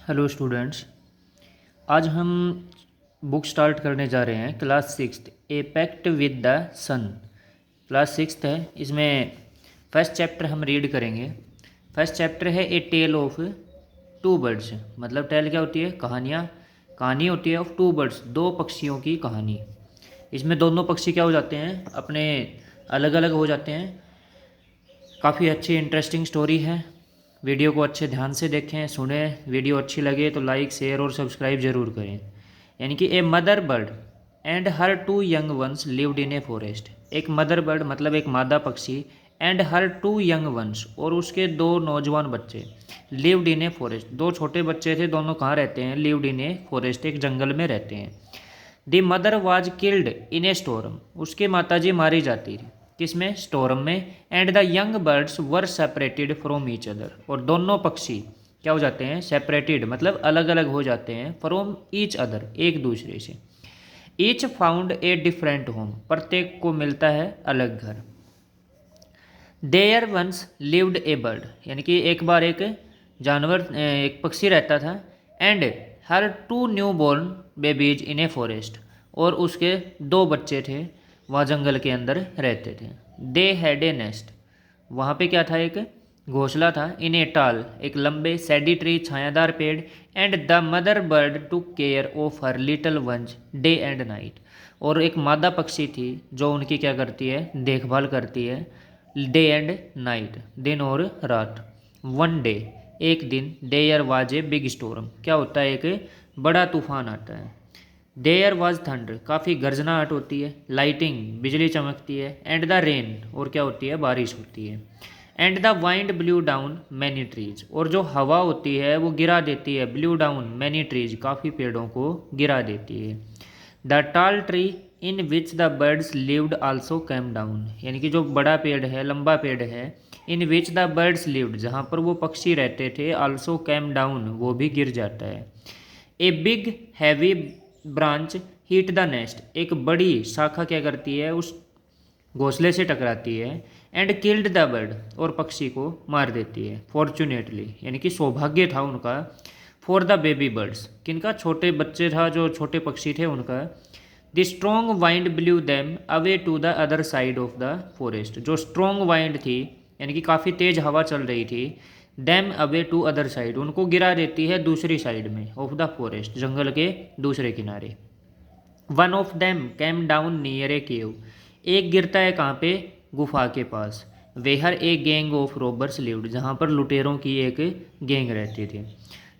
Hello students. आज हम book start करने जा रहे हैं class sixth a pact with the sun. Class sixth है, इसमें फर्स्ट चैप्टर हम रीड करेंगे। फर्स्ट चैप्टर है a tale of two birds. मतलब टेल क्या होती है? कहानी होती है ऑफ टू बर्ड्स, दो पक्षियों की कहानी। इसमें दोनों पक्षी क्या हो जाते हैं? अपने अलग अलग हो जाते हैं। काफ़ी अच्छी इंटरेस्टिंग स्टोरी है। वीडियो को अच्छे ध्यान से देखें, सुने। वीडियो अच्छी लगे तो लाइक, शेयर और सब्सक्राइब जरूर करें। यानी कि a mother bird and her two young ones lived in a forest. एक मदर बर्ड मतलब एक मादा पक्षी, and her two young ones और उसके दो नौजवान बच्चे, लिव्ड इन ए फॉरेस्ट। दो छोटे बच्चे थे, दोनों कहाँ रहते हैं? लिव्ड इन ए फॉरेस्ट, एक जंगल में रहते हैं। दी mother was killed in A storm. उसके माताजी मारी जाती थी किसमें? स्टोरम में। And the young birds were separated from each other. और दोनों पक्षी क्या हो जाते हैं? सेपरेटेड मतलब अलग अलग हो जाते हैं। फ्रॉम ईच अदर, एक दूसरे से। Each found a different home. प्रत्येक को मिलता है अलग घर। There once lived a bird. यानी कि एक बार एक जानवर, एक पक्षी रहता था। And her two new born babies in a forest. और उसके दो बच्चे थे, वह जंगल के अंदर रहते थे। They had a nest. वहाँ पे क्या था? एक घोंसला था। इन ए टाल, एक लंबे सैडी ट्री, छायादार पेड़। And the mother bird took care of her little ones day and night. और एक मादा पक्षी थी जो उनकी क्या करती है? देखभाल करती है डे एंड नाइट, दिन और रात। वन डे, एक दिन। There was a big storm. क्या होता है? एक बड़ा तूफान आता है। देयर वाज थंडर, काफ़ी गर्जनाहट होती है। लाइटिंग, बिजली चमकती है। एंड द रेन, और क्या होती है? बारिश होती है। And the wind blue down many trees. और जो हवा होती है वो गिरा देती है। ब्लू डाउन मैनी ट्रीज, काफ़ी पेड़ों को गिरा देती है। द टाल tree in which the birds lived also came down. यानी कि जो बड़ा पेड़ है, लंबा पेड़ है, इन विच द बर्ड्स लिव्ड, जहाँ पर वो पक्षी रहते थे, आल्सो कैम डाउन, वो भी गिर जाता है। A big heavy branch heat the nest. एक बड़ी शाखा क्या करती है? उस घोंसले से टकराती है। एंड किल्ड द बर्ड, और पक्षी को मार देती है। फॉर्चुनेटली, यानी कि सौभाग्य था उनका। फॉर द बेबी बर्ड्स, किनका? छोटे बच्चे था, जो छोटे पक्षी थे उनका। The strong wind blew them away to the other side of the forest. जो स्ट्रॉन्ग वाइंड थी, यानी कि काफ़ी तेज हवा चल रही थी। Them away to other side, उनको गिरा देती है दूसरी साइड में ऑफ द फॉरेस्ट, जंगल के दूसरे किनारे। One of them came down near a cave. एक गिरता है कहाँ पे? गुफा के पास। Where a gang of robbers lived, जहाँ पर लुटेरों की एक गैंग रहती थी।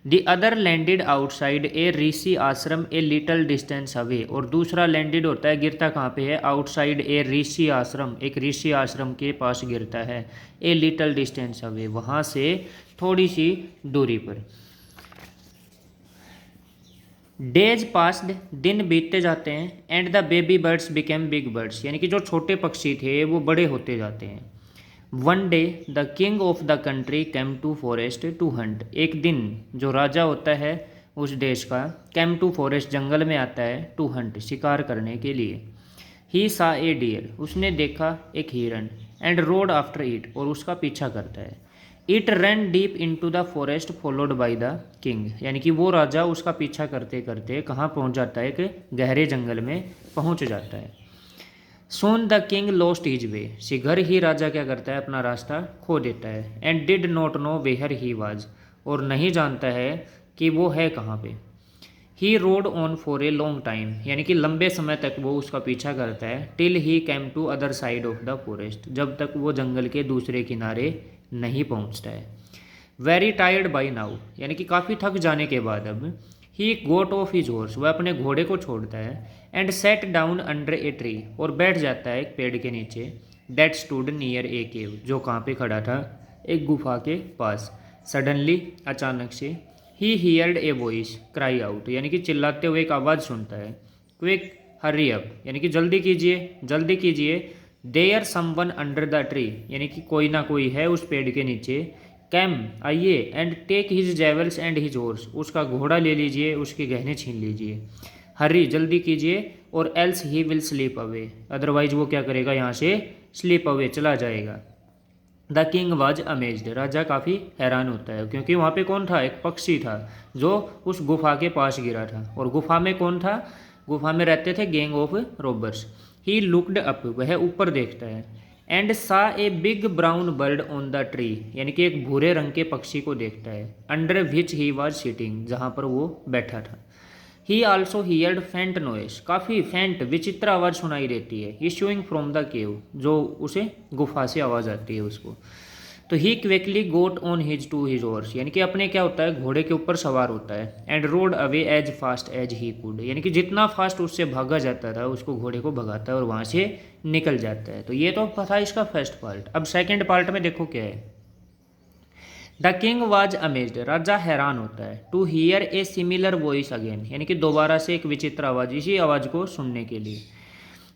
The other landed outside a rishi ashram a little distance away. और दूसरा लैंडेड होता है, गिरता कहाँ पे है? आउटसाइड ए ऋषि आश्रम, एक ऋषि आश्रम के पास गिरता है। ए लिटल डिस्टेंस अवे, वहाँ से थोड़ी सी दूरी पर। डेज पास्ड, दिन बीतते जाते हैं। And the baby birds became big birds, यानी कि जो छोटे पक्षी थे वो बड़े होते जाते हैं। One day the king of the country came to forest to hunt. एक दिन जो राजा होता है उस देश का, कैम टू फॉरेस्ट, जंगल में आता है, टू हंट, शिकार करने के लिए। ही सा ए डियर, उसने देखा एक हिरन। एंड रोड आफ्टर इट, और उसका पीछा करता है। It ran deep into the forest followed by the king, यानी कि वो राजा उसका पीछा करते करते कहाँ पहुँच जाता है? कि गहरे जंगल में पहुँच जाता है। Soon the king lost his way, शीघ्र ही राजा क्या करता है? अपना रास्ता खो देता है। And did not know where he was, और नहीं जानता है कि वो है कहाँ पे। He rode on for a long time, यानी कि लंबे समय तक वो उसका पीछा करता है। Till he came to other side of the forest, जब तक वो जंगल के दूसरे किनारे नहीं पहुंचता है। वेरी टायर्ड बाई नाउ, यानी कि काफ़ी थक जाने के बाद अब, ही गोट ऑफ हिज हॉर्स, वह अपने घोड़े को छोड़ता है। And set down under a tree, और बैठ जाता है एक पेड़ के नीचे। दैट स्टूड नियर ए केव, जो कहाँ पे खड़ा था? एक गुफा के पास। सडनली, अचानक से, he heard a voice cry out, यानी कि चिल्लाते हुए एक आवाज़ सुनता है। क्विक हरी अप, यानी कि जल्दी कीजिए, जल्दी कीजिए। There someone under the tree, यानी कि कोई ना कोई है उस पेड़ के नीचे। कैम, आइए। And take his jewels and his horse, उसका घोड़ा ले लीजिए, उसके गहने छीन लीजिए। हरी, जल्दी कीजिए। और else he will sleep away, otherwise वो क्या करेगा? यहाँ से स्लीप अवे, चला जाएगा। द किंग वाज अमेज्ड, राजा काफ़ी हैरान होता है क्योंकि वहाँ पे कौन था, एक पक्षी था जो उस गुफा के पास गिरा था। और गुफा में कौन था, गुफा में रहते थे gang of robbers. He looked up, वह ऊपर देखता है। एंड सा a big brown bird on the tree, यानी कि एक भूरे रंग के पक्षी को देखता है। Under which he was sitting, जहाँ पर वो बैठा था। ही आल्सो हियर्ड फेंट नॉइस, काफ़ी फेंट विचित्र आवाज़ सुनाई देती है। इशूइंग फ्रॉम द केव, जो उसे गुफा से आवाज़ आती है उसको। तो he quickly got on his to his horse, यानी कि अपने क्या होता है, घोड़े के ऊपर सवार होता है। And rode away as fast as he could, यानी कि जितना फास्ट उससे भागा जाता था उसको घोड़े को भगाता है और वहाँ से निकल जाता है। तो ये तो था इसका फर्स्ट पार्ट। अब सेकेंड पार्ट में देखो क्या है। द किंग वाज अमेज्ड, राजा हैरान होता है। To hear a similar voice again, यानी कि दोबारा से एक विचित्र आवाज़, इसी आवाज़ को सुनने के लिए।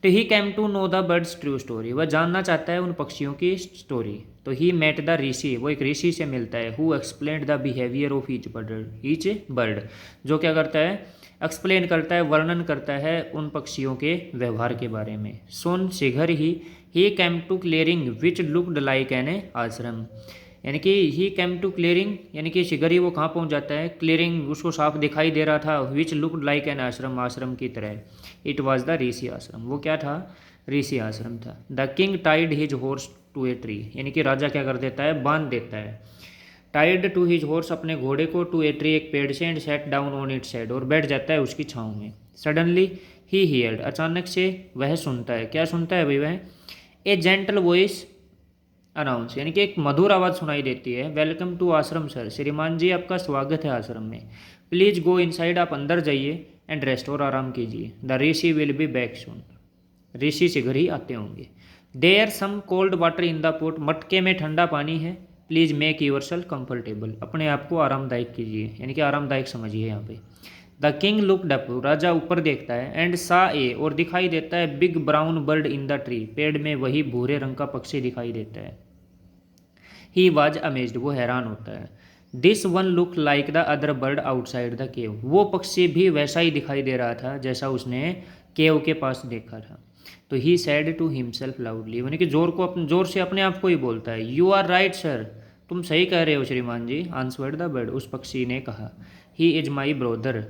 तो he came to know the bird's true story, वह जानना चाहता है उन पक्षियों की स्टोरी। तो ही मेट द ऋषि, वो एक ऋषि से मिलता है। Who explained the behaviour of each bird, जो क्या करता है, एक्सप्लेन करता है, वर्णन करता है उन पक्षियों के व्यवहार के बारे में। सोन शीघ्र he came to clearing which looked like an ashram, यानी कि ही कैम टू क्लियरिंग, यानी कि शीघ्र ही वो कहाँ पहुँच जाता है, क्लियरिंग उसको साफ दिखाई दे रहा था। विच लुक्ड लाइक एन आश्रम, आश्रम की तरह। इट वॉज द ऋषि आश्रम, वो क्या था, ऋषि आश्रम था। The king tied his horse to a tree, यानी कि राजा क्या कर देता है, बांध देता है। टाइड टू हिज हॉर्स, अपने घोड़े को, टू ए ट्री, एक पेड़ से। And set down on it side, और बैठ जाता है उसकी छाँव में। सडनली ही हियर्ड, अचानक से वह सुनता है, क्या सुनता है भाई वह, ए जेंटल वॉइस अनाउंस, यानी कि एक मधुर आवाज़ सुनाई देती है। वेलकम टू आश्रम सर, श्रीमान जी आपका स्वागत है आश्रम में। प्लीज़ गो इनसाइड, आप अंदर जाइए। एंड रेस्ट, और आराम कीजिए। The rishi will be back soon, ऋषि शीघ्र ही आते होंगे। There some cold water in the pot, मटके में ठंडा पानी है। Please make yourself comfortable, अपने आप को आरामदायक कीजिए, यानी कि आरामदायक समझिए यहाँ पे। द किंग लुकड अप, राजा ऊपर देखता है। एंड सा ए, और दिखाई देता है, big brown bird in the tree, पेड़ में वही भूरे रंग का पक्षी दिखाई देता है। ही वॉज अमेज्ड, वो हैरान होता है। This one look like the other bird outside the cave, वो पक्षी भी वैसा ही दिखाई दे रहा था जैसा उसने केव के पास देखा था। तो ही सैड टू हिमसेल्फ लाउडली, यानी कि जोर से अपने आप को ही बोलता है। यू आर राइट सर, तुम सही कह रहे हो श्रीमान जी। आंसवर्ड द बर्ड, उस पक्षी ने कहा। ही इज माई ब्रोदर,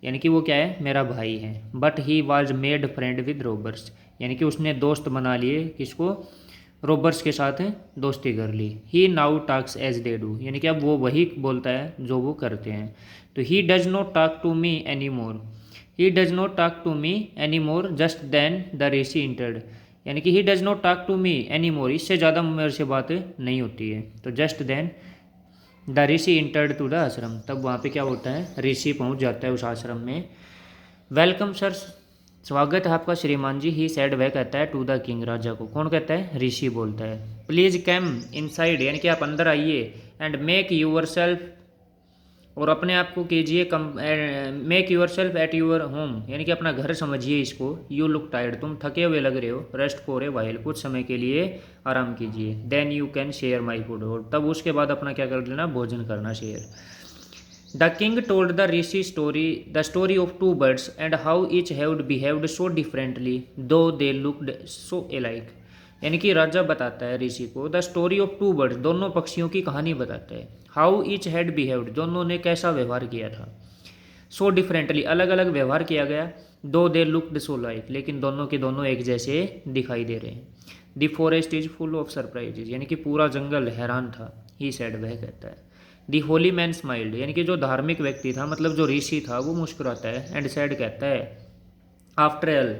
यानी कि वो क्या है, मेरा भाई है। But he was made friend with robbers, यानी कि उसने दोस्त बना लिए, किसको, रॉबर्स के साथ दोस्ती कर ली। He now talks as they do, यानी कि अब वो वही बोलता है जो वो करते हैं। तो he does not talk to me any more, he does not talk to me any more just then the rishi entered, यानी कि he does not talk to me any more, इससे ज़्यादा मेरे से बात नहीं होती है। तो just then the rishi entered to the ashram, तब वहाँ पे क्या होता है, ऋषि पहुँच जाता है उस आश्रम में। वेलकम सर, स्वागत है आपका श्रीमान जी। ही सैड, वह कहता है, टू द किंग, राजा को। कौन कहता है, ऋषि बोलता है। प्लीज कैम इनसाइड, यानी कि आप अंदर आइए। एंड मेक यूर सेल्फ, और अपने आप को कीजिए make yourself at your home, यानी कि अपना घर समझिए इसको। यू लुक टायर्ड, तुम थके हुए लग रहे हो। रेस्ट फॉर ए वाइल, कुछ समय के लिए आराम कीजिए। Then you can share my food, और तब उसके बाद अपना क्या कर लेना, भोजन करना share. The king told the rishi the story of two birds and how each had behaved so differently, though they looked so alike. यानी कि राजा बताता है ऋषि को the story of two birds, दोनों पक्षियों की कहानी बताता है। हाउ ईच हैड बिहेव्ड, दोनों ने कैसा व्यवहार किया था। सो डिफरेंटली, अलग अलग व्यवहार किया गया। दो दे लुक्ड सो लाइक, लेकिन दोनों के दोनों एक जैसे दिखाई दे रहे हैं। The forest is full of surprises, यानी कि पूरा जंगल हैरान था। ही सैड, वह कहता है। दी होली मैन स्माइल्ड, यानी कि जो धार्मिक व्यक्ति था, मतलब जो ऋषि था, वो मुस्कुराता है। एंड सैड कहता है, आफ्टर ऑल,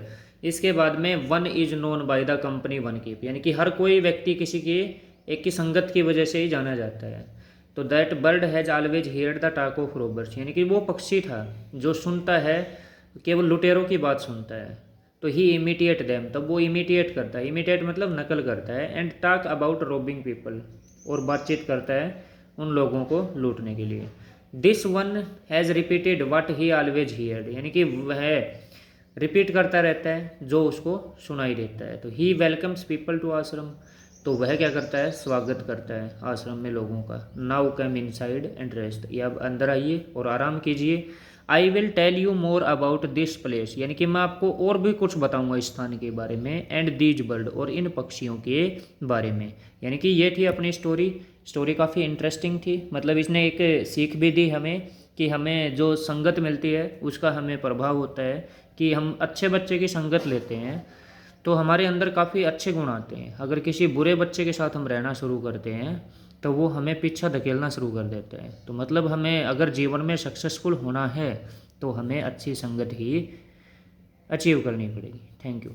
इसके बाद में, one is known by the company one keep, यानी कि हर कोई व्यक्ति किसी की एक की संगत की वजह से ही जाना जाता है। तो that bird has always heard the talk of robbers, यानी कि वो पक्षी था जो सुनता है, केवल लुटेरों की बात सुनता है। तो ही इमिटिएट देम, तब वो इमिटिएट करता है, इमिटिएट मतलब नकल करता है। And talk about robbing people, और बातचीत करता है उन लोगों को लूटने के लिए। This one has repeated what he always heard, यानी कि वह रिपीट करता रहता है जो उसको सुनाई देता है। तो ही वेलकम्स पीपल टू आश्रम, तो वह क्या करता है, स्वागत करता है आश्रम में लोगों का। Now come inside and rest, या अब अंदर आइए और आराम कीजिए। I will tell you more about this place, यानी कि मैं आपको और भी कुछ बताऊंगा इस स्थान के बारे में, एंड दीज बर्ड, और इन पक्षियों के बारे में। यानी कि ये थी अपनी स्टोरी काफ़ी इंटरेस्टिंग थी। मतलब इसने एक सीख भी दी हमें कि हमें जो संगत मिलती है उसका हमें प्रभाव होता है, कि हम अच्छे बच्चे की संगत लेते हैं तो हमारे अंदर काफ़ी अच्छे गुण आते हैं। अगर किसी बुरे बच्चे के साथ हम रहना शुरू करते हैं तो वो हमें पीछा धकेलना शुरू कर देते हैं। तो मतलब हमें अगर जीवन में सक्सेसफुल होना है तो हमें अच्छी संगत ही अचीव करनी पड़ेगी। Thank you.